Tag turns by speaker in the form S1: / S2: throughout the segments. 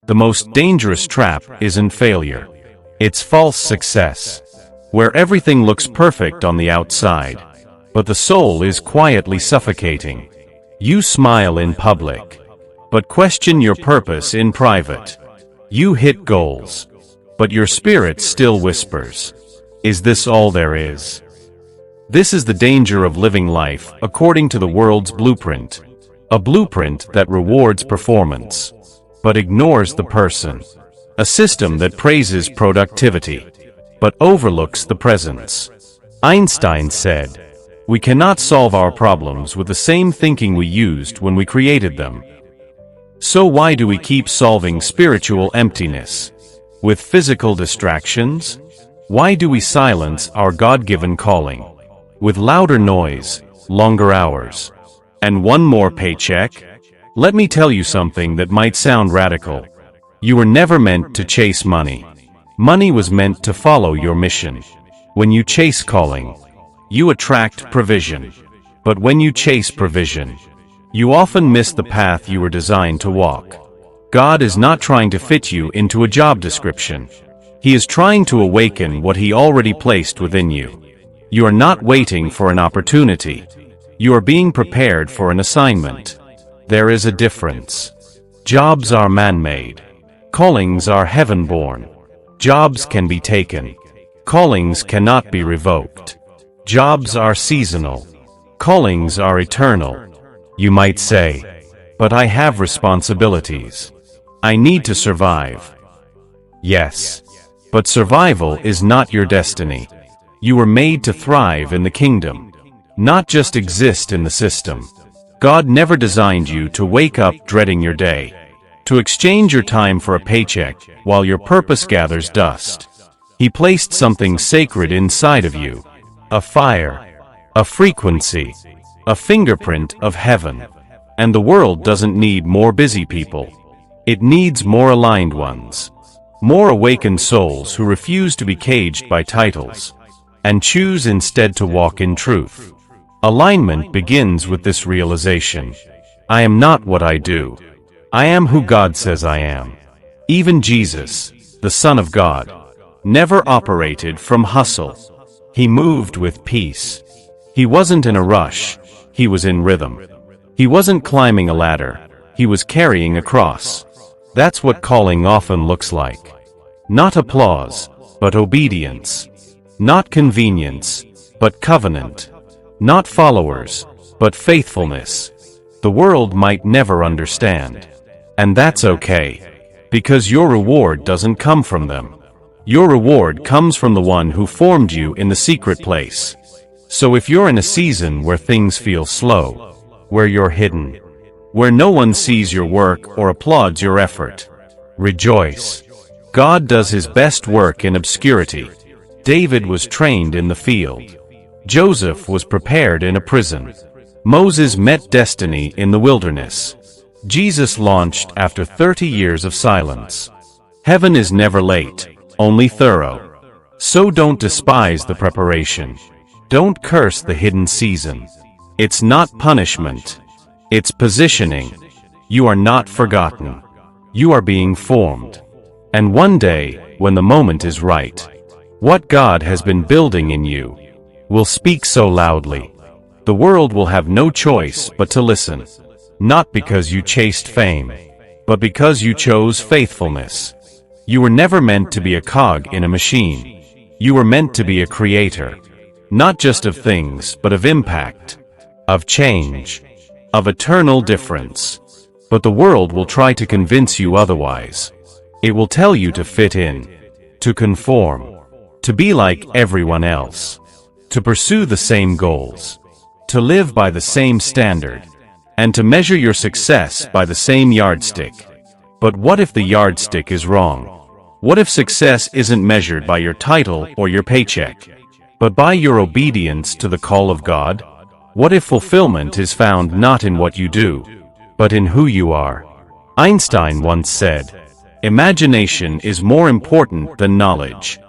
S1: The most dangerous trap isn't failure. It's false success, where everything looks perfect on the outside, but the soul is quietly suffocating. You smile in public, but question your purpose in private. You hit goals, but your spirit still whispers, "Is this all there is?" This is the danger of living life according to the world's blueprint, a blueprint that rewards performance, but ignores the person, a system that praises productivity, but overlooks the presence. Einstein said, "We cannot solve our problems with the same thinking we used when we created them." So why do we keep solving spiritual emptiness with physical distractions? Why do we silence our God-given calling with louder noise, longer hours, and one more paycheck? Let me tell you something that might sound radical. You were never meant to chase money. Money was meant to follow your mission. When you chase calling, you attract provision. But when you chase provision, you often miss the path you were designed to walk. God is not trying to fit you into a job description. He is trying to awaken what He already placed within you. You are not waiting for an opportunity. You are being prepared for an assignment. There is a difference. Jobs are man-made. Callings are heaven-born. Jobs can be taken. Callings cannot be revoked. Jobs are seasonal. Callings are eternal. You might say, "But I have responsibilities. I need to survive." Yes, but survival is not your destiny. You were made to thrive in the kingdom, not just exist in the system. God never designed you to wake up dreading your day, to exchange your time for a paycheck while your purpose gathers dust. He placed something sacred inside of you, a fire, a frequency, a fingerprint of heaven. And the world doesn't need more busy people. It needs more aligned ones, more awakened souls who refuse to be caged by titles and choose instead to walk in truth. Alignment begins with this realization: I am not what I do. I am who God says I am. Even Jesus, the Son of God, never operated from hustle. He moved with peace. He wasn't in a rush. He was in rhythm. He wasn't climbing a ladder. He was carrying a cross. That's what calling often looks like. Not applause, but obedience. Not convenience, but covenant. Not followers, but faithfulness. The world might never understand. And that's okay, because your reward doesn't come from them. Your reward comes from the one who formed you in the secret place. So if you're in a season where things feel slow, where you're hidden, where no one sees your work or applauds your effort, rejoice. God does His best work in obscurity. David was trained in the field. Joseph was prepared in a prison. Moses met destiny in the wilderness. Jesus launched after 30 years of silence. Heaven is never late, only thorough. So don't despise the preparation. Don't curse the hidden season. It's not punishment. It's positioning. You are not forgotten. You are being formed. And one day, when the moment is right, what God has been building in you will speak so loudly. The world will have no choice but to listen. Not because you chased fame, but because you chose faithfulness. You were never meant to be a cog in a machine. You were meant to be a creator, not just of things, but of impact, of change, of eternal difference. But the world will try to convince you otherwise. It will tell you to fit in, to conform, to be like everyone else, to pursue the same goals, to live by the same standard, and to measure your success by the same yardstick. But what if the yardstick is wrong? What if success isn't measured by your title or your paycheck, but by your obedience to the call of God? What if fulfillment is found not in what you do, but in who you are? Einstein once said, "Imagination is more important than knowledge.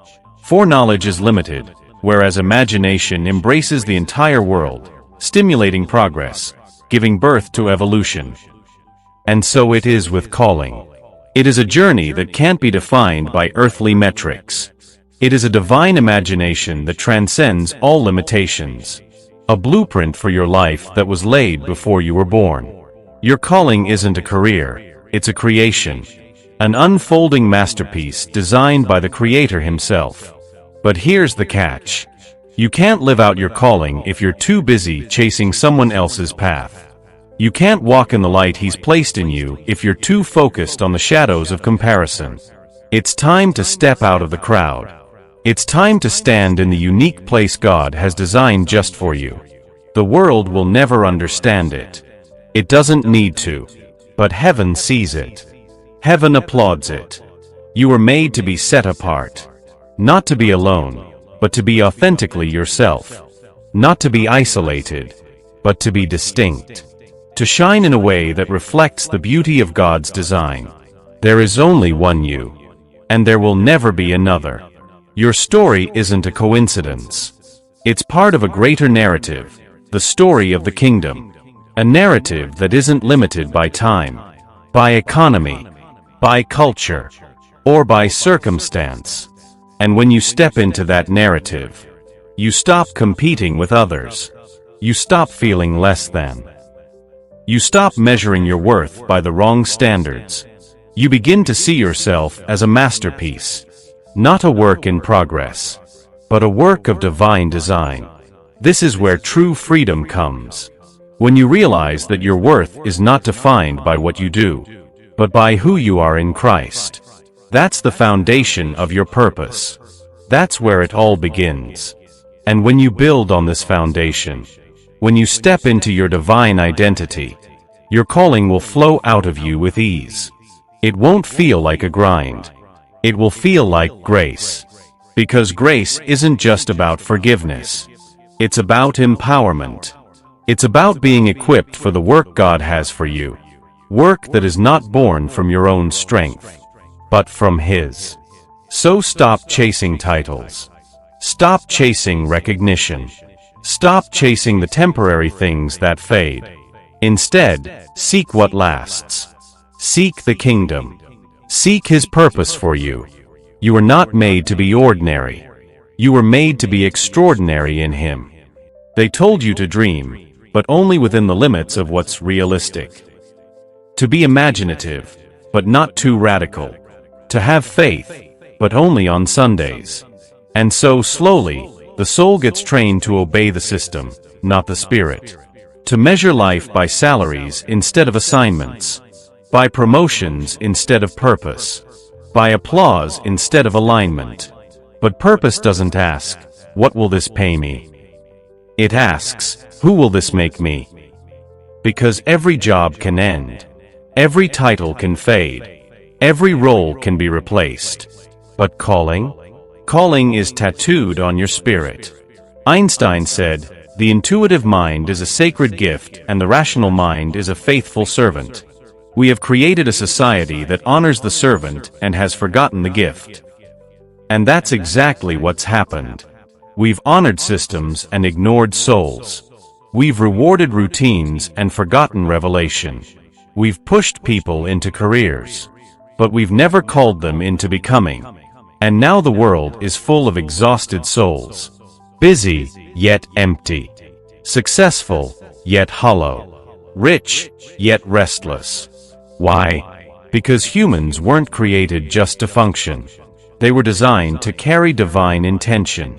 S1: Foreknowledge is limited, whereas imagination embraces the entire world, stimulating progress, giving birth to evolution." And so it is with calling. It is a journey that can't be defined by earthly metrics. It is a divine imagination that transcends all limitations. A blueprint for your life that was laid before you were born. Your calling isn't a career, it's a creation. An unfolding masterpiece designed by the Creator himself. But here's the catch. You can't live out your calling if you're too busy chasing someone else's path. You can't walk in the light He's placed in you if you're too focused on the shadows of comparison. It's time to step out of the crowd. It's time to stand in the unique place God has designed just for you. The world will never understand it. It doesn't need to. But heaven sees it. Heaven applauds it. You were made to be set apart. Not to be alone, but to be authentically yourself. Not to be isolated, but to be distinct. To shine in a way that reflects the beauty of God's design. There is only one you, and there will never be another. Your story isn't a coincidence. It's part of a greater narrative, the story of the kingdom. A narrative that isn't limited by time, by economy, by culture, or by circumstance. And when you step into that narrative, you stop competing with others. You stop feeling less than. You stop measuring your worth by the wrong standards. You begin to see yourself as a masterpiece, not a work in progress, but a work of divine design. This is where true freedom comes. When you realize that your worth is not defined by what you do, but by who you are in Christ. That's the foundation of your purpose. That's where it all begins. And when you build on this foundation, when you step into your divine identity, your calling will flow out of you with ease. It won't feel like a grind. It will feel like grace. Because grace isn't just about forgiveness. It's about empowerment. It's about being equipped for the work God has for you. Work that is not born from your own strength, but from His. So stop chasing titles. Stop chasing recognition. Stop chasing the temporary things that fade. Instead, seek what lasts. Seek the kingdom. Seek His purpose for you. You are not made to be ordinary. You were made to be extraordinary in Him. They told you to dream, but only within the limits of what's realistic. To be imaginative, but not too radical. To have faith, but only on Sundays. And so slowly, the soul gets trained to obey the system, not the spirit. To measure life by salaries instead of assignments. By promotions instead of purpose. By applause instead of alignment. But purpose doesn't ask, what will this pay me? It asks, who will this make me? Because every job can end. Every title can fade. Every role can be replaced. But calling? Calling is tattooed on your spirit. Einstein said, the intuitive mind is a sacred gift and the rational mind is a faithful servant. We have created a society that honors the servant and has forgotten the gift. And that's exactly what's happened. We've honored systems and ignored souls. We've rewarded routines and forgotten revelation. We've pushed people into careers, but we've never called them into becoming. And now the world is full of exhausted souls. Busy, yet empty. Successful, yet hollow. Rich, yet restless. Why? Because humans weren't created just to function. They were designed to carry divine intention.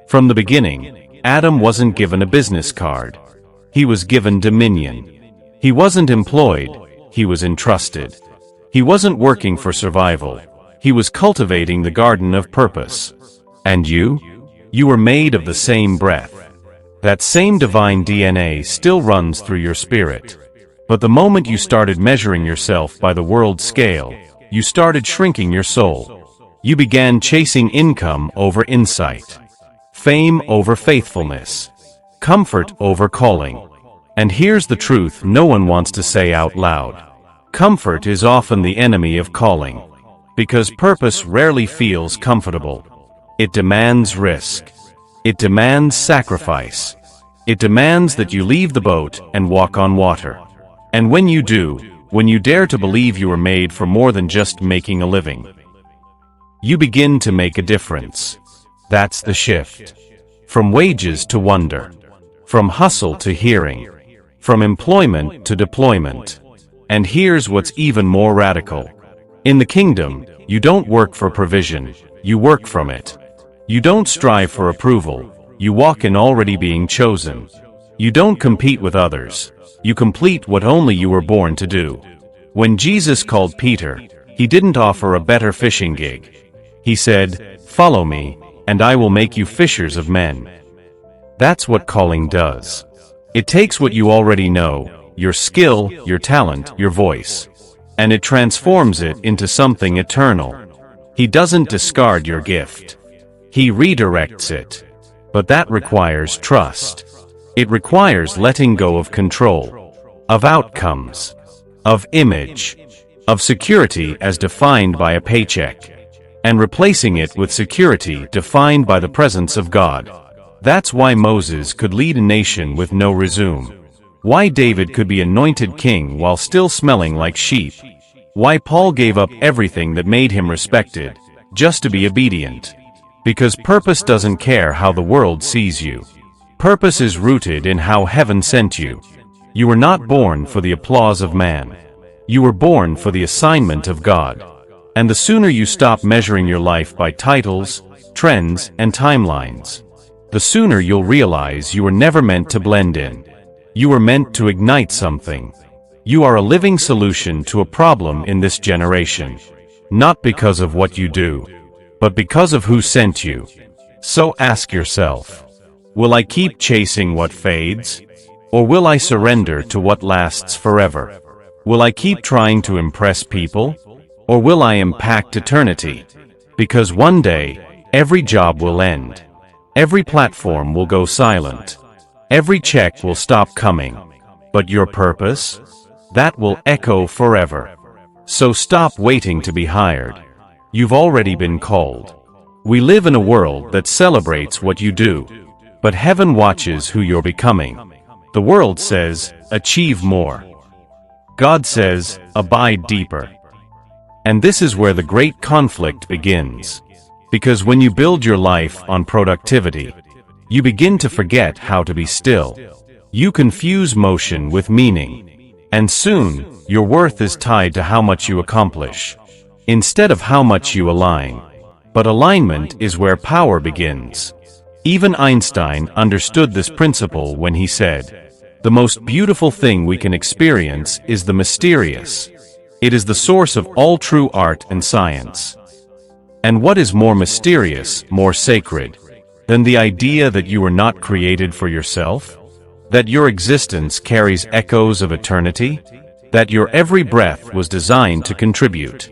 S1: From the beginning, Adam wasn't given a business card. He was given dominion. He wasn't employed, he was entrusted. He wasn't working for survival. He was cultivating the garden of purpose. And you? You were made of the same breath. That same divine DNA still runs through your spirit. But the moment you started measuring yourself by the world scale, you started shrinking your soul. You began chasing income over insight. Fame over faithfulness. Comfort over calling. And here's the truth no one wants to say out loud. Comfort is often the enemy of calling. Because purpose rarely feels comfortable. It demands risk. It demands sacrifice. It demands that you leave the boat and walk on water. And when you do, when you dare to believe you were made for more than just making a living. You begin to make a difference. That's the shift. From wages to wonder. From hustle to hearing. From employment to deployment. And here's what's even more radical. In the kingdom, you don't work for provision, you work from it. You don't strive for approval, you walk in already being chosen. You don't compete with others, you complete what only you were born to do. When Jesus called Peter, he didn't offer a better fishing gig. He said, "Follow me, and I will make you fishers of men." That's what calling does. It takes what you already know, your skill, your talent, your voice, and it transforms it into something eternal. He doesn't discard your gift. He redirects it. But that requires trust. It requires letting go of control, of outcomes, of image, of security as defined by a paycheck, and replacing it with security defined by the presence of God. That's why Moses could lead a nation with no resume. Why David could be anointed king while still smelling like sheep. Why Paul gave up everything that made him respected, just to be obedient. Because purpose doesn't care how the world sees you. Purpose is rooted in how heaven sent you. You were not born for the applause of man. You were born for the assignment of God. And the sooner you stop measuring your life by titles, trends, and timelines, the sooner you'll realize you were never meant to blend in. You were meant to ignite something. You are a living solution to a problem in this generation. Not because of what you do, but because of who sent you. So ask yourself, will I keep chasing what fades? Or will I surrender to what lasts forever? Will I keep trying to impress people? Or will I impact eternity? Because one day, every job will end. Every platform will go silent. Every check will stop coming. But your purpose? That will echo forever. So stop waiting to be hired. You've already been called. We live in a world that celebrates what you do. But heaven watches who you're becoming. The world says, achieve more. God says, abide deeper. And this is where the great conflict begins. Because when you build your life on productivity, you begin to forget how to be still. You confuse motion with meaning. And soon, your worth is tied to how much you accomplish, instead of how much you align. But alignment is where power begins. Even Einstein understood this principle when he said, "The most beautiful thing we can experience is the mysterious. It is the source of all true art and science." And what is more mysterious, more sacred, than the idea that you were not created for yourself? That your existence carries echoes of eternity? That your every breath was designed to contribute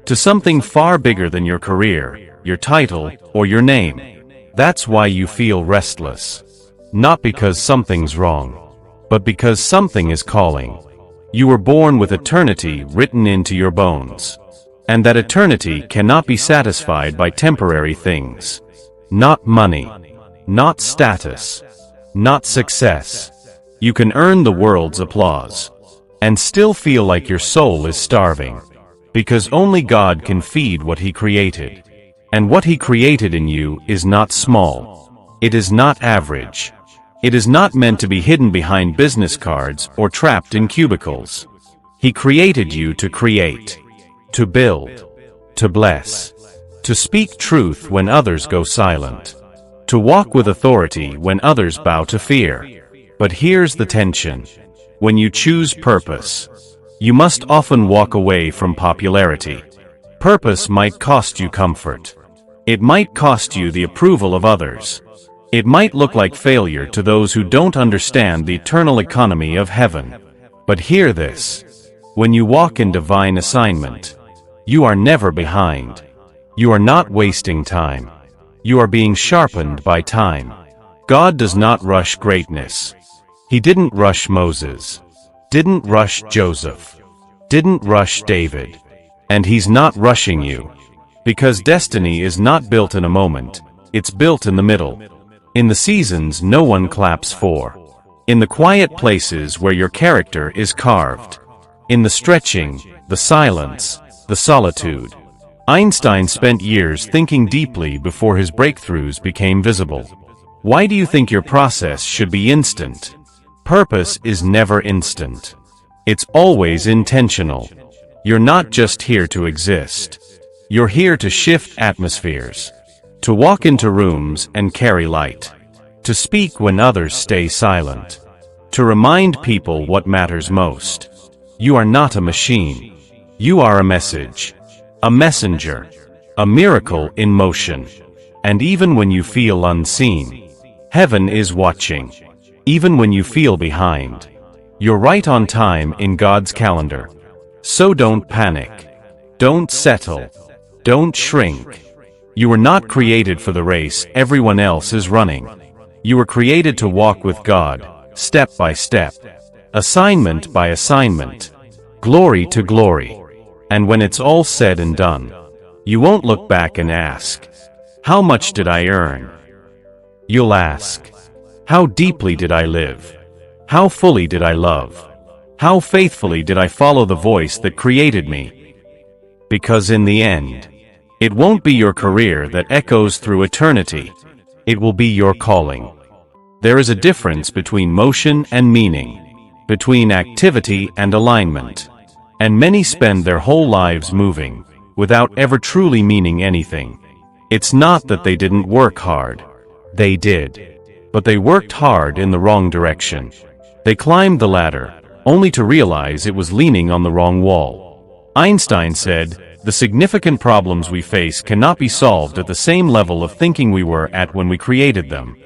S1: to something far bigger than your career, your title, or your name? That's why you feel restless. Not because something's wrong, but because something is calling. You were born with eternity written into your bones. And that eternity cannot be satisfied by temporary things. Not money. Not status. Not success. You can earn the world's applause and still feel like your soul is starving. Because only God can feed what He created. And what He created in you is not small. It is not average. It is not meant to be hidden behind business cards or trapped in cubicles. He created you to create, to build, to bless, to speak truth when others go silent, to walk with authority when others bow to fear. But here's the tension. When you choose purpose, you must often walk away from popularity. Purpose might cost you comfort. It might cost you the approval of others. It might look like failure to those who don't understand the eternal economy of heaven. But hear this. When you walk in divine assignment, you are never behind. You are not wasting time. You are being sharpened by time. God does not rush greatness. He didn't rush Moses. Didn't rush Joseph. Didn't rush David. And He's not rushing you. Because destiny is not built in a moment. It's built in the middle. In the seasons no one claps for. In the quiet places where your character is carved. in the stretching, the silence, the solitude. Einstein spent years thinking deeply before his breakthroughs became visible. Why do you think your process should be instant? Purpose is never instant. It's always intentional. You're not just here to exist. You're here to shift atmospheres, to walk into rooms and carry light, to speak when others stay silent, to remind people what matters most. You are not a machine. You are a message, a messenger, a miracle in motion. And even when you feel unseen, heaven is watching. Even when you feel behind, you're right on time in God's calendar. So don't panic. Don't settle. Don't shrink. You were not created for the race everyone else is running. You were created to walk with God, step by step, assignment by assignment, glory to glory. And when it's all said and done, you won't look back and ask, how much did I earn? You'll ask, how deeply did I live? How fully did I love? How faithfully did I follow the voice that created me? Because in the end, it won't be your career that echoes through eternity. It will be your calling. There is a difference between motion and meaning, between activity and alignment. And many spend their whole lives moving, without ever truly meaning anything. It's not that they didn't work hard. They did. But they worked hard in the wrong direction. They climbed the ladder, only to realize it was leaning on the wrong wall. Einstein said, the significant problems we face cannot be solved at the same level of thinking we were at when we created them.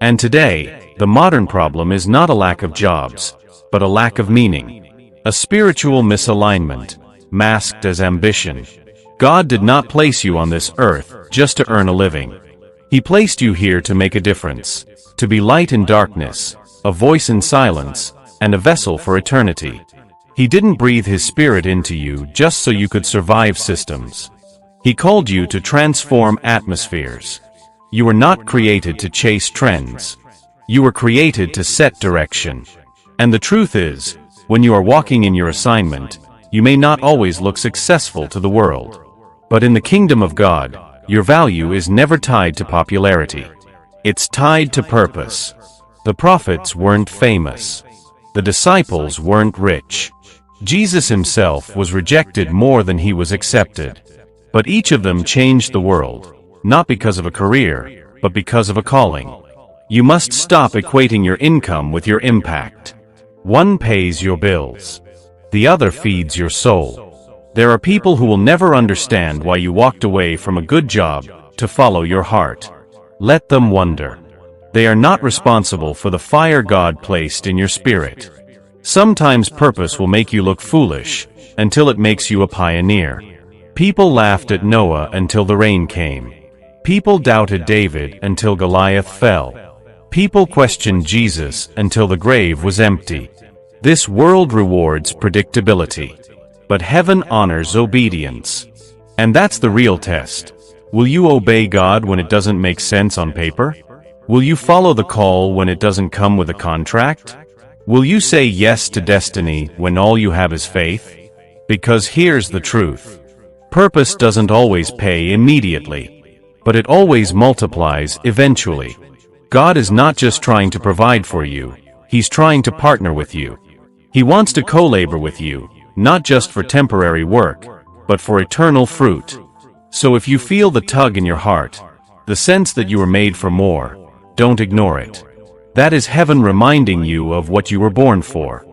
S1: And today, the modern problem is not a lack of jobs, but a lack of meaning. A spiritual misalignment, masked as ambition. God did not place you on this earth just to earn a living. He placed you here to make a difference, to be light in darkness, a voice in silence, and a vessel for eternity. He didn't breathe His Spirit into you just so you could survive systems. He called you to transform atmospheres. You were not created to chase trends. You were created to set direction. And the truth is, when you are walking in your assignment, you may not always look successful to the world. But in the kingdom of God, your value is never tied to popularity. It's tied to purpose. The prophets weren't famous. The disciples weren't rich. Jesus himself was rejected more than he was accepted. But each of them changed the world, not because of a career, but because of a calling. You must stop equating your income with your impact. One pays your bills. The other feeds your soul. There are people who will never understand why you walked away from a good job to follow your heart. Let them wonder. They are not responsible for the fire God placed in your spirit. Sometimes purpose will make you look foolish, until it makes you a pioneer. People laughed at Noah until the rain came. People doubted David until Goliath fell. People questioned Jesus until the grave was empty. This world rewards predictability, but heaven honors obedience. And that's the real test. Will you obey God when it doesn't make sense on paper? Will you follow the call when it doesn't come with a contract? Will you say yes to destiny when all you have is faith? Because here's the truth. Purpose doesn't always pay immediately, but it always multiplies eventually. God is not just trying to provide for you, He's trying to partner with you. He wants to co-labor with you, not just for temporary work, but for eternal fruit. So if you feel the tug in your heart, the sense that you were made for more, don't ignore it. That is heaven reminding you of what you were born for.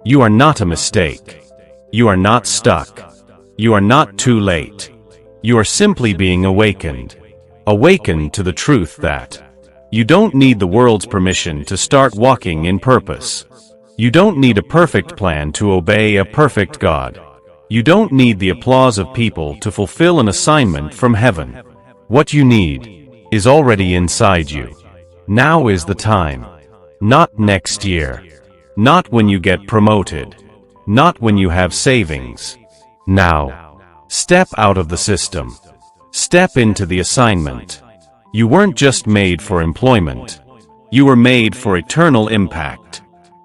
S1: You are not a mistake. You are not stuck. You are not too late. You are simply being awakened. Awakened to the truth that you don't need the world's permission to start walking in purpose. You don't need a perfect plan to obey a perfect God. You don't need the applause of people to fulfill an assignment from heaven. What you need is already inside you. Now is the time. Not next year. Not when you get promoted. Not when you have savings. Now. Step out of the system. Step into the assignment. You weren't just made for employment. You were made for eternal impact.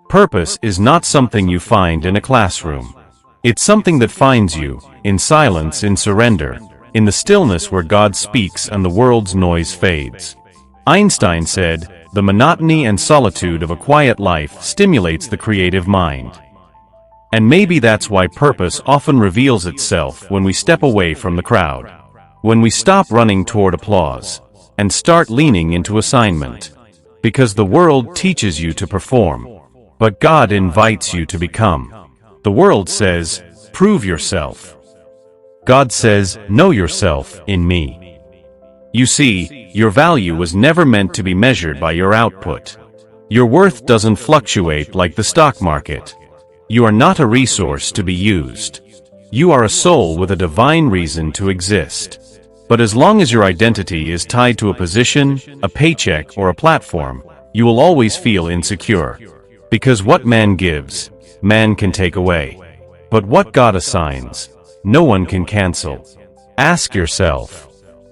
S1: Purpose is not something you find in a classroom. It's something that finds you, in silence, in surrender, in the stillness where God speaks and the world's noise fades. Einstein said, "The monotony and solitude of a quiet life stimulates the creative mind." And maybe that's why purpose often reveals itself when we step away from the crowd. When we stop running toward applause and start leaning into assignment. Because the world teaches you to perform, but God invites you to become. The world says, "Prove yourself." God says, "Know yourself in me." You see, your value was never meant to be measured by your output. Your worth doesn't fluctuate like the stock market. You are not a resource to be used. You are a soul with a divine reason to exist. But as long as your identity is tied to a position, a paycheck, or a platform, you will always feel insecure. Because what man gives, man can take away. But what God assigns, no one can cancel. Ask yourself,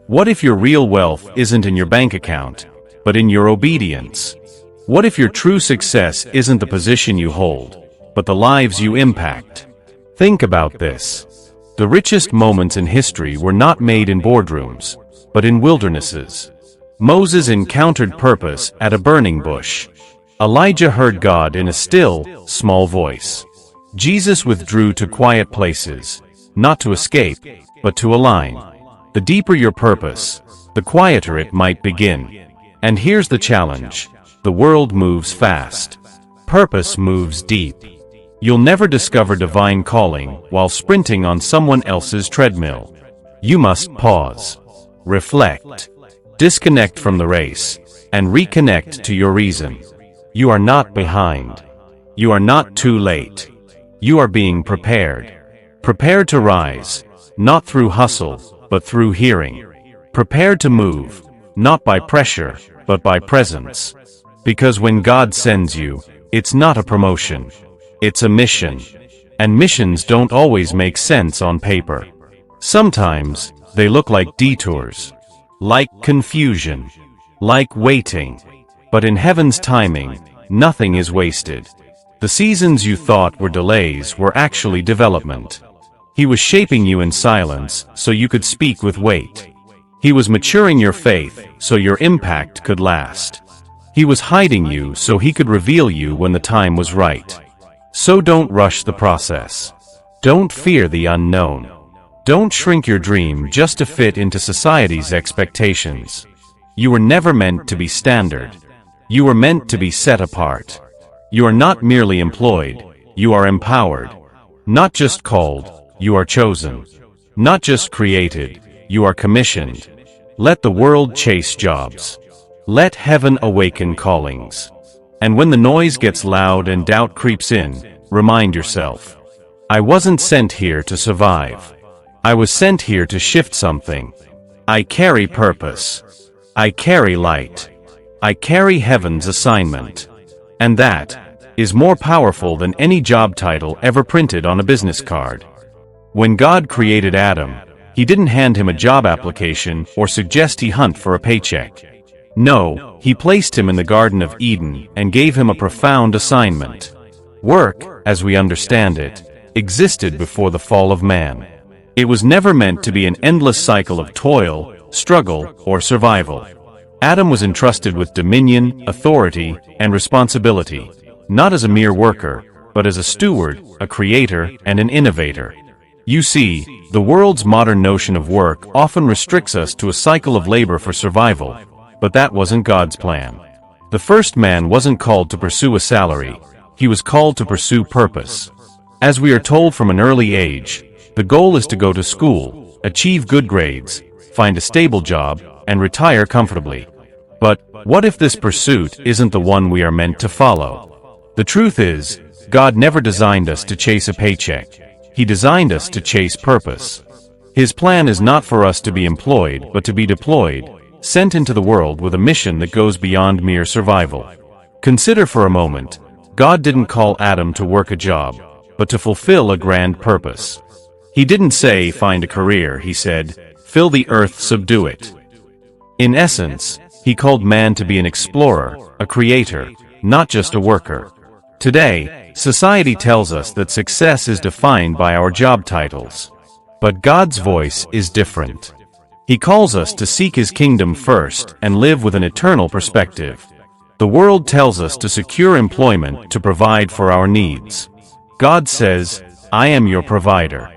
S1: what if your real wealth isn't in your bank account, but in your obedience? What if your true success isn't the position you hold, but the lives you impact? Think about this. The richest moments in history were not made in boardrooms, but in wildernesses. Moses encountered purpose at a burning bush. Elijah heard God in a still, small voice. Jesus withdrew to quiet places, not to escape, but to align. The deeper your purpose, the quieter it might begin. And here's the challenge. The world moves fast. Purpose moves deep. You'll never discover divine calling while sprinting on someone else's treadmill. You must pause, reflect, disconnect from the race, and reconnect to your reason. You are not behind. You are not too late. You are being prepared. Prepared to rise, not through hustle, but through hearing. Prepared to move, not by pressure, but by presence. Because when God sends you, it's not a promotion. It's a mission. And missions don't always make sense on paper. Sometimes, they look like detours, like confusion, like waiting. But in heaven's timing, nothing is wasted. The seasons you thought were delays were actually development. He was shaping you in silence so you could speak with weight. He was maturing your faith so your impact could last. He was hiding you so he could reveal you when the time was right. So don't rush the process. Don't fear the unknown. Don't shrink your dream just to fit into society's expectations. You were never meant to be standard. You were meant to be set apart. You are not merely employed, you are empowered. Not just called, you are chosen. Not just created, you are commissioned. Let the world chase jobs. Let heaven awaken callings. And when the noise gets loud and doubt creeps in, remind yourself, I wasn't sent here to survive. I was sent here to shift something. I carry purpose. I carry light. I carry heaven's assignment. And that is more powerful than any job title ever printed on a business card. When God created Adam, he didn't hand him a job application or suggest he hunt for a paycheck. No, he placed him in the Garden of Eden and gave him a profound assignment. Work, as we understand it, existed before the fall of man. It was never meant to be an endless cycle of toil, struggle, or survival. Adam was entrusted with dominion, authority, and responsibility, not as a mere worker, but as a steward, a creator, and an innovator. You see, the world's modern notion of work often restricts us to a cycle of labor for survival. But that wasn't God's plan. The first man wasn't called to pursue a salary. He was called to pursue purpose. As we are told from an early age, the goal is to go to school, achieve good grades, find a stable job, and retire comfortably. But what if this pursuit isn't the one we are meant to follow? The truth is, God never designed us to chase a paycheck. He designed us to chase purpose. His plan is not for us to be employed, but to be deployed, sent into the world with a mission that goes beyond mere survival. Consider for a moment, God didn't call Adam to work a job, but to fulfill a grand purpose. He didn't say, find a career, he said, fill the earth, subdue it. In essence, he called man to be an explorer, a creator, not just a worker. Today, society tells us that success is defined by our job titles. But God's voice is different. He calls us to seek His kingdom first and live with an eternal perspective. The world tells us to secure employment to provide for our needs. God says, "I am your provider.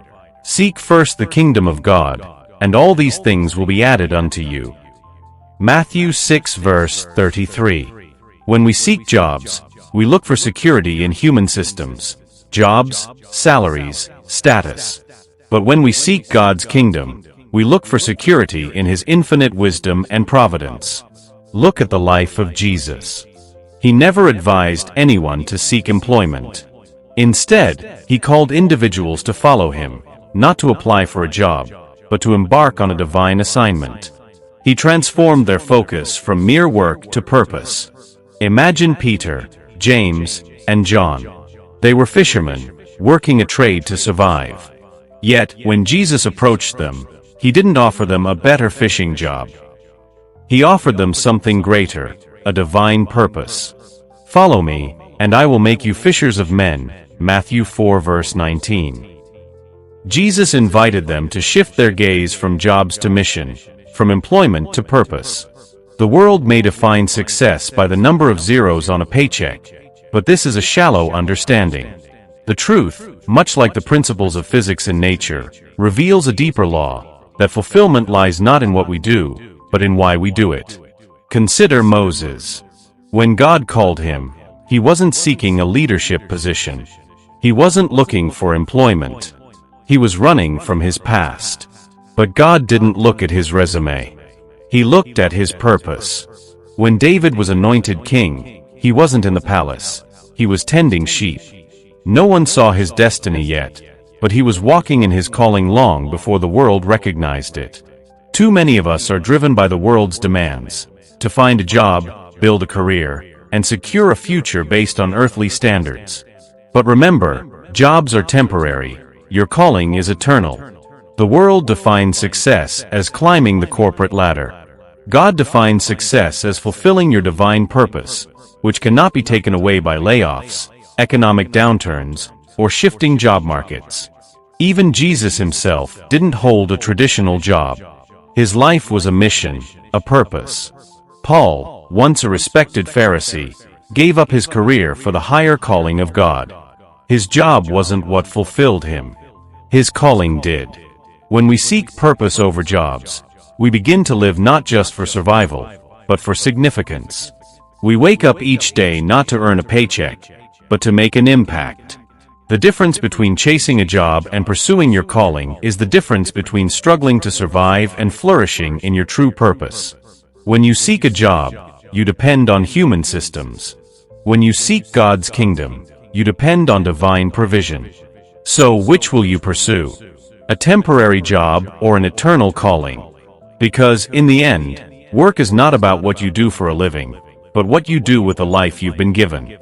S1: Seek first the kingdom of God, and all these things will be added unto you." Matthew 6 verse 33. When we seek jobs, we look for security in human systems, jobs, salaries, status. But when we seek God's kingdom, we look for security in His infinite wisdom and providence. Look at the life of Jesus. He never advised anyone to seek employment. Instead, He called individuals to follow Him, not to apply for a job, but to embark on a divine assignment. He transformed their focus from mere work to purpose. Imagine Peter, James, and John. They were fishermen, working a trade to survive. Yet, when Jesus approached them, He didn't offer them a better fishing job. He offered them something greater, a divine purpose. "Follow me, and I will make you fishers of men," Matthew 4 verse 19. Jesus invited them to shift their gaze from jobs to mission, from employment to purpose. The world may define success by the number of zeros on a paycheck, but this is a shallow understanding. The truth, much like the principles of physics and nature, reveals a deeper law, that fulfillment lies not in what we do, but in why we do it. Consider Moses. When God called him, he wasn't seeking a leadership position. He wasn't looking for employment. He was running from his past. But God didn't look at his resume. He looked at his purpose. When David was anointed king, he wasn't in the palace. He was tending sheep. No one saw his destiny yet, but he was walking in his calling long before the world recognized it. Too many of us are driven by the world's demands, to find a job, build a career, and secure a future based on earthly standards. But remember, jobs are temporary, your calling is eternal. The world defines success as climbing the corporate ladder. God defines success as fulfilling your divine purpose, which cannot be taken away by layoffs, economic downturns, or shifting job markets. Even Jesus himself didn't hold a traditional job. His life was a mission, a purpose. Paul, once a respected Pharisee, gave up his career for the higher calling of God. His job wasn't what fulfilled him. His calling did. When we seek purpose over jobs, we begin to live not just for survival, but for significance. We wake up each day not to earn a paycheck, but to make an impact. The difference between chasing a job and pursuing your calling is the difference between struggling to survive and flourishing in your true purpose. When you seek a job, you depend on human systems. When you seek God's kingdom, you depend on divine provision. So which will you pursue? A temporary job or an eternal calling? Because, in the end, work is not about what you do for a living, but what you do with the life you've been given.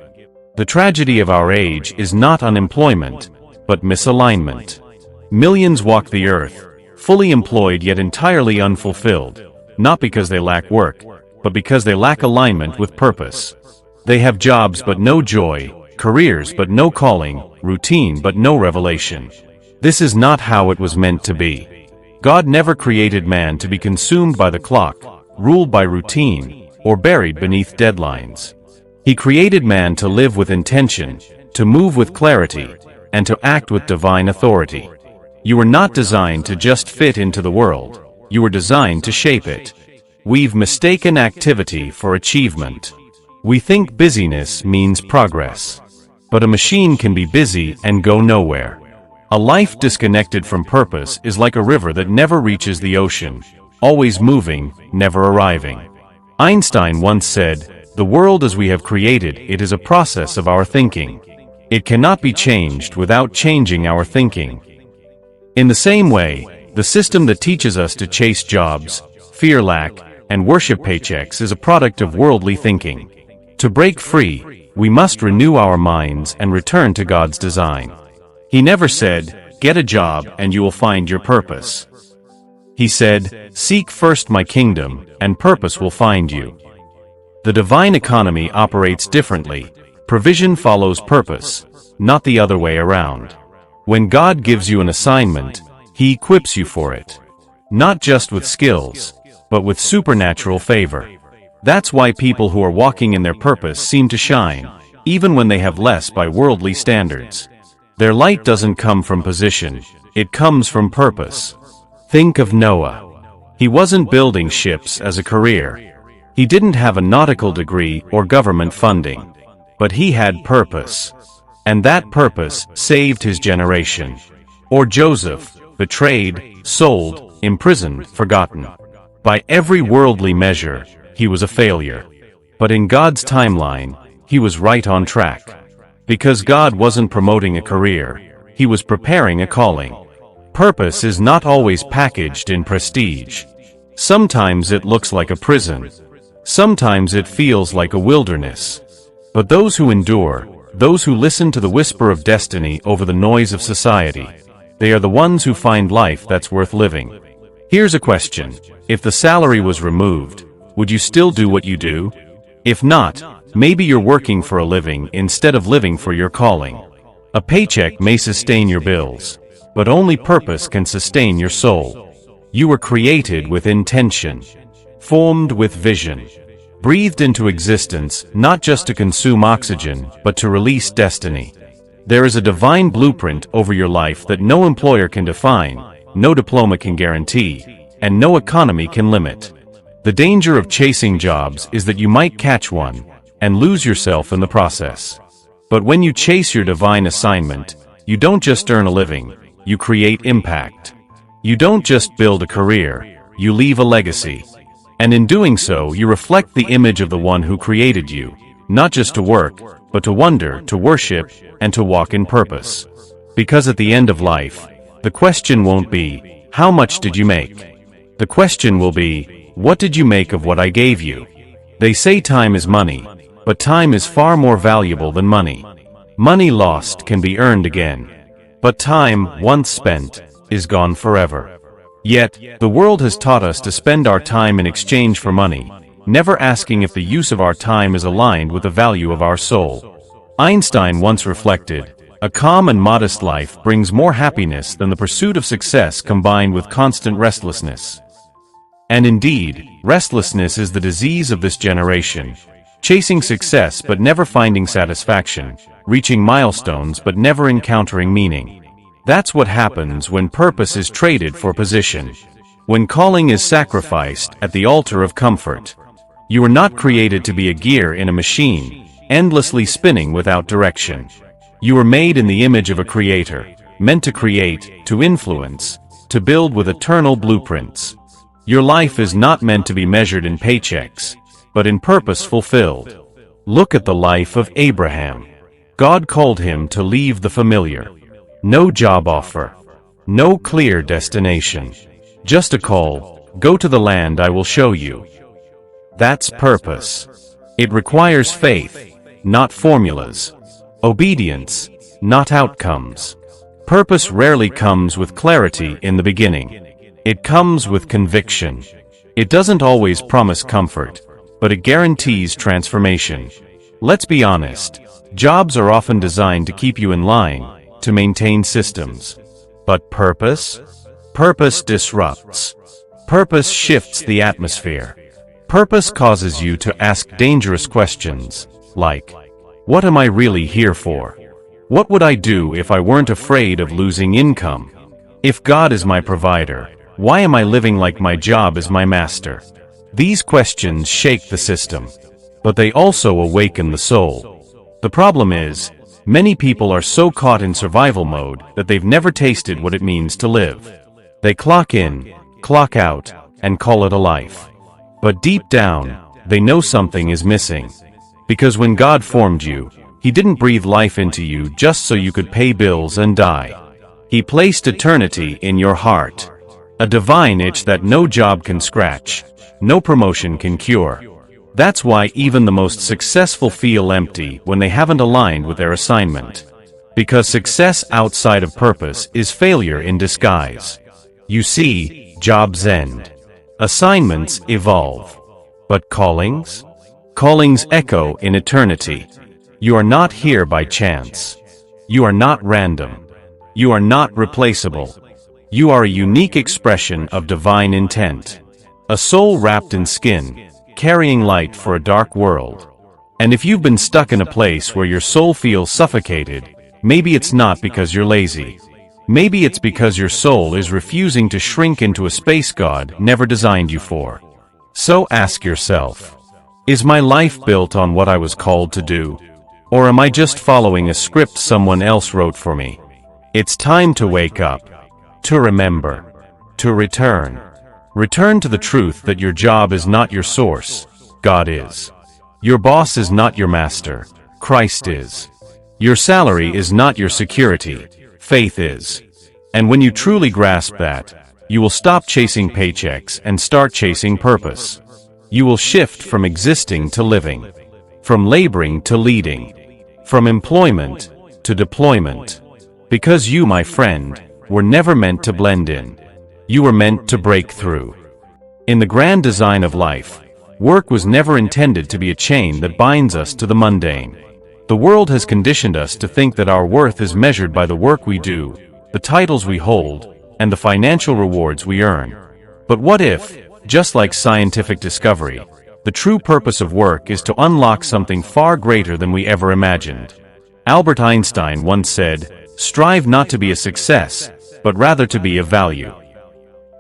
S1: The tragedy of our age is not unemployment, but misalignment. Millions walk the earth, fully employed yet entirely unfulfilled, not because they lack work, but because they lack alignment with purpose. They have jobs but no joy, careers but no calling, routine but no revelation. This is not how it was meant to be. God never created man to be consumed by the clock, ruled by routine, or buried beneath deadlines. He created man to live with intention, to move with clarity, and to act with divine authority. You were not designed to just fit into the world. You were designed to shape it. We've mistaken activity for achievement. We think busyness means progress. But a machine can be busy and go nowhere. A life disconnected from purpose is like a river that never reaches the ocean, always moving, never arriving. Einstein once said, "The world as we have created it is a process of our thinking. It cannot be changed without changing our thinking." In the same way, the system that teaches us to chase jobs, fear lack, and worship paychecks is a product of worldly thinking. To break free, we must renew our minds and return to God's design. He never said, "Get a job and you will find your purpose." He said, "Seek first my kingdom, and purpose will find you." The divine economy operates differently. Provision follows purpose, not the other way around. When God gives you an assignment, He equips you for it. Not just with skills, but with supernatural favor. That's why people who are walking in their purpose seem to shine, even when they have less by worldly standards. Their light doesn't come from position, it comes from purpose. Think of Noah. He wasn't building ships as a career. He didn't have a nautical degree or government funding. But he had purpose. And that purpose saved his generation. Or Joseph, betrayed, sold, imprisoned, forgotten. By every worldly measure, he was a failure. But in God's timeline, he was right on track. Because God wasn't promoting a career, He was preparing a calling. Purpose is not always packaged in prestige. Sometimes it looks like a prison. Sometimes it feels like a wilderness. But those who endure, those who listen to the whisper of destiny over the noise of society, they are the ones who find life that's worth living. Here's a question. If the salary was removed, would you still do what you do? If not, maybe you're working for a living instead of living for your calling. A paycheck may sustain your bills, but only purpose can sustain your soul. You were created with intention, formed with vision, breathed into existence not just to consume oxygen, but to release destiny. There is a divine blueprint over your life that no employer can define, no diploma can guarantee, and no economy can limit. The danger of chasing jobs is that you might catch one and lose yourself in the process. But when you chase your divine assignment, you don't just earn a living, you create impact. You don't just build a career, you leave a legacy. And in doing so, you reflect the image of the one who created you, not just to work, but to wonder, to worship, and to walk in purpose. Because at the end of life, the question won't be, how much did you make? The question will be, what did you make of what I gave you? They say time is money, but time is far more valuable than money. Money lost can be earned again. But time, once spent, is gone forever. Yet, the world has taught us to spend our time in exchange for money, never asking if the use of our time is aligned with the value of our soul. Einstein once reflected, "A calm and modest life brings more happiness than the pursuit of success combined with constant restlessness." And indeed, restlessness is the disease of this generation. Chasing success but never finding satisfaction, reaching milestones but never encountering meaning. That's what happens when purpose is traded for position. When calling is sacrificed at the altar of comfort. You were not created to be a gear in a machine, endlessly spinning without direction. You were made in the image of a creator, meant to create, to influence, to build with eternal blueprints. Your life is not meant to be measured in paychecks, but in purpose fulfilled. Look at the life of Abraham. God called him to leave the familiar. No job offer. No clear destination. Just a call, go to the land I will show you. That's purpose. It requires faith, not formulas. Obedience, not outcomes. Purpose rarely comes with clarity in the beginning. It comes with conviction. It doesn't always promise comfort, but it guarantees transformation. Let's be honest, jobs are often designed to keep you in line, to maintain systems. But purpose? Purpose disrupts. Purpose shifts the atmosphere. Purpose causes you to ask dangerous questions, like, what am I really here for? What would I do if I weren't afraid of losing income? If God is my provider, why am I living like my job is my master? These questions shake the system, but they also awaken the soul. The problem is, many people are so caught in survival mode that they've never tasted what it means to live. They clock in, clock out, and call it a life. But deep down, they know something is missing. Because when God formed you, He didn't breathe life into you just so you could pay bills and die. He placed eternity in your heart. A divine itch that no job can scratch, no promotion can cure. That's why even the most successful feel empty when they haven't aligned with their assignment. Because success outside of purpose is failure in disguise. You see, jobs end. Assignments evolve. But callings? Callings echo in eternity. You are not here by chance. You are not random. You are not replaceable. You are a unique expression of divine intent. A soul wrapped in skin, carrying light for a dark world. And if you've been stuck in a place where your soul feels suffocated, maybe it's not because you're lazy. Maybe it's because your soul is refusing to shrink into a space God never designed you for. So ask yourself, is my life built on what I was called to do? Or am I just following a script someone else wrote for me? It's time to wake up, to remember, to return. Return to the truth that your job is not your source, God is. Your boss is not your master, Christ is. Your salary is not your security, faith is. And when you truly grasp that, you will stop chasing paychecks and start chasing purpose. You will shift from existing to living, from laboring to leading, from employment to deployment. Because you, my friend, were never meant to blend in. You were meant to break through. In the grand design of life, work was never intended to be a chain that binds us to the mundane. The world has conditioned us to think that our worth is measured by the work we do, the titles we hold, and the financial rewards we earn. But what if, just like scientific discovery, the true purpose of work is to unlock something far greater than we ever imagined? Albert Einstein once said, "Strive not to be a success, but rather to be of value."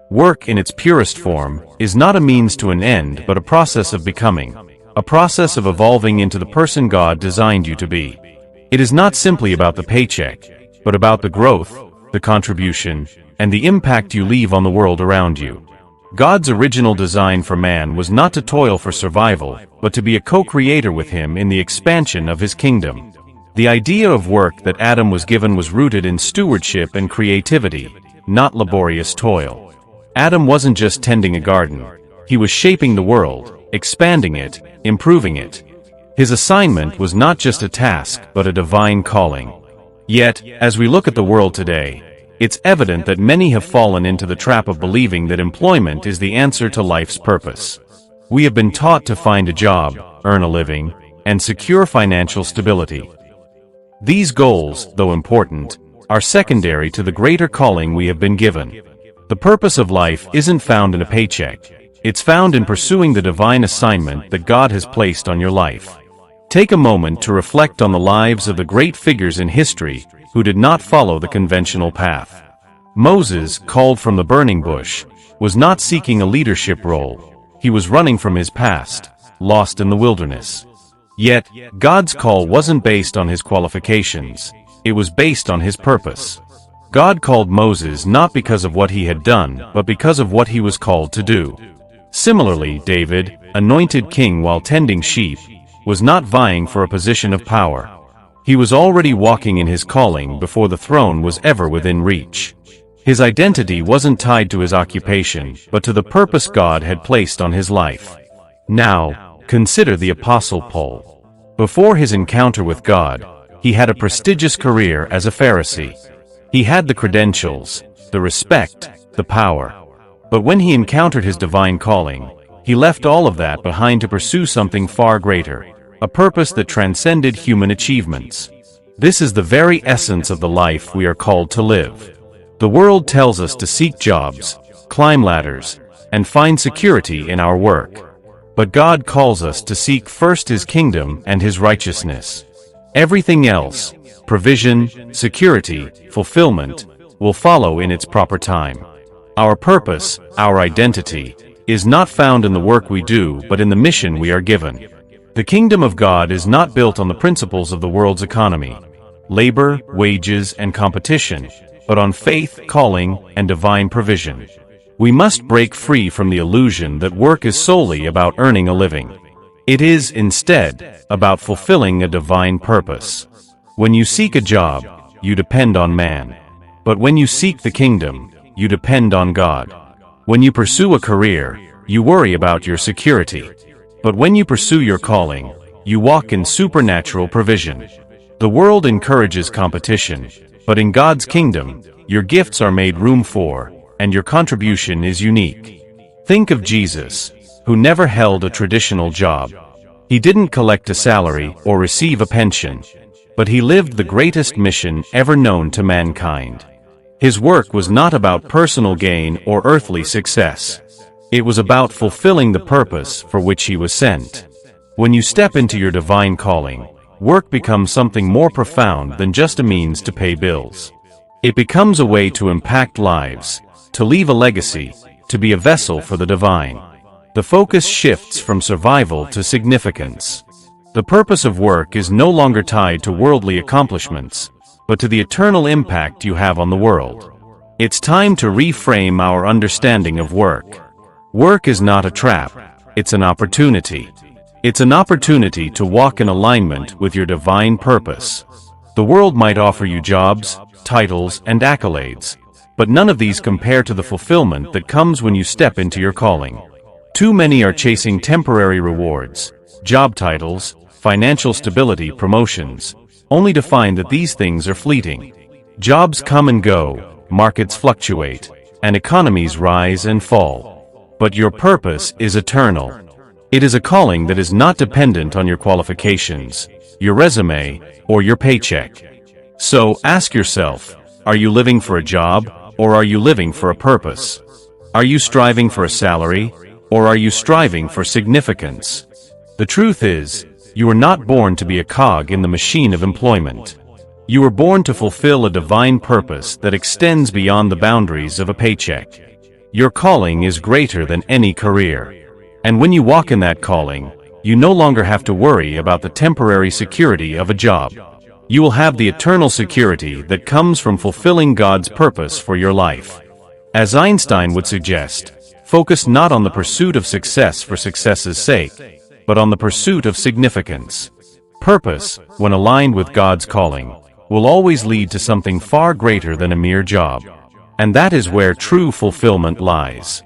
S1: Work in its purest form is not a means to an end but a process of becoming, a process of evolving into the person God designed you to be. It is not simply about the paycheck, but about the growth, the contribution, and the impact you leave on the world around you. God's original design for man was not to toil for survival, but to be a co-creator with him in the expansion of his kingdom. The idea of work that Adam was given was rooted in stewardship and creativity, not laborious toil. Adam wasn't just tending a garden. He was shaping the world, expanding it, improving it. His assignment was not just a task, but a divine calling. Yet, as we look at the world today, it's evident that many have fallen into the trap of believing that employment is the answer to life's purpose. We have been taught to find a job, earn a living, and secure financial stability. These goals, though important, are secondary to the greater calling we have been given. The purpose of life isn't found in a paycheck. It's found in pursuing the divine assignment that God has placed on your life. Take a moment to reflect on the lives of the great figures in history who did not follow the conventional path. Moses, called from the burning bush, was not seeking a leadership role. He was running from his past, lost in the wilderness. Yet, God's call wasn't based on his qualifications. It was based on his purpose. God called Moses not because of what he had done, but because of what he was called to do. Similarly, David, anointed king while tending sheep, was not vying for a position of power. He was already walking in his calling before the throne was ever within reach. His identity wasn't tied to his occupation, but to the purpose God had placed on his life. Now, consider the Apostle Paul. Before his encounter with God, he had a prestigious career as a Pharisee. He had the credentials, the respect, the power. But when he encountered his divine calling, he left all of that behind to pursue something far greater, a purpose that transcended human achievements. This is the very essence of the life we are called to live. The world tells us to seek jobs, climb ladders, and find security in our work. But God calls us to seek first his kingdom and his righteousness. Everything else, provision, security, fulfillment, will follow in its proper time. Our purpose, our identity, is not found in the work we do but in the mission we are given. The kingdom of God is not built on the principles of the world's economy, labor, wages, and competition, but on faith, calling, and divine provision. We must break free from the illusion that work is solely about earning a living. It is, instead, about fulfilling a divine purpose. When you seek a job, you depend on man. But when you seek the kingdom, you depend on God. When you pursue a career, you worry about your security. But when you pursue your calling, you walk in supernatural provision. The world encourages competition, but in God's kingdom, your gifts are made room for, and your contribution is unique. Think of Jesus, who never held a traditional job. He didn't collect a salary or receive a pension, but he lived the greatest mission ever known to mankind. His work was not about personal gain or earthly success. It was about fulfilling the purpose for which he was sent. When you step into your divine calling, work becomes something more profound than just a means to pay bills. It becomes a way to impact lives, to leave a legacy, to be a vessel for the divine. The focus shifts from survival to significance. The purpose of work is no longer tied to worldly accomplishments, but to the eternal impact you have on the world. It's time to reframe our understanding of work. Work is not a trap, it's an opportunity. It's an opportunity to walk in alignment with your divine purpose. The world might offer you jobs, titles, and accolades, but none of these compare to the fulfillment that comes when you step into your calling. Too many are chasing temporary rewards, job titles, financial stability, promotions, only to find that these things are fleeting. Jobs come and go, markets fluctuate, and economies rise and fall. But your purpose is eternal. It is a calling that is not dependent on your qualifications, your resume, or your paycheck. So ask yourself, are you living for a job, or are you living for a purpose? Are you striving for a salary, or are you striving for significance? The truth is, you were not born to be a cog in the machine of employment. You were born to fulfill a divine purpose that extends beyond the boundaries of a paycheck. Your calling is greater than any career. And when you walk in that calling, you no longer have to worry about the temporary security of a job. You will have the eternal security that comes from fulfilling God's purpose for your life. As Einstein would suggest, focus not on the pursuit of success for success's sake, but on the pursuit of significance. Purpose, when aligned with God's calling, will always lead to something far greater than a mere job. And that is where true fulfillment lies.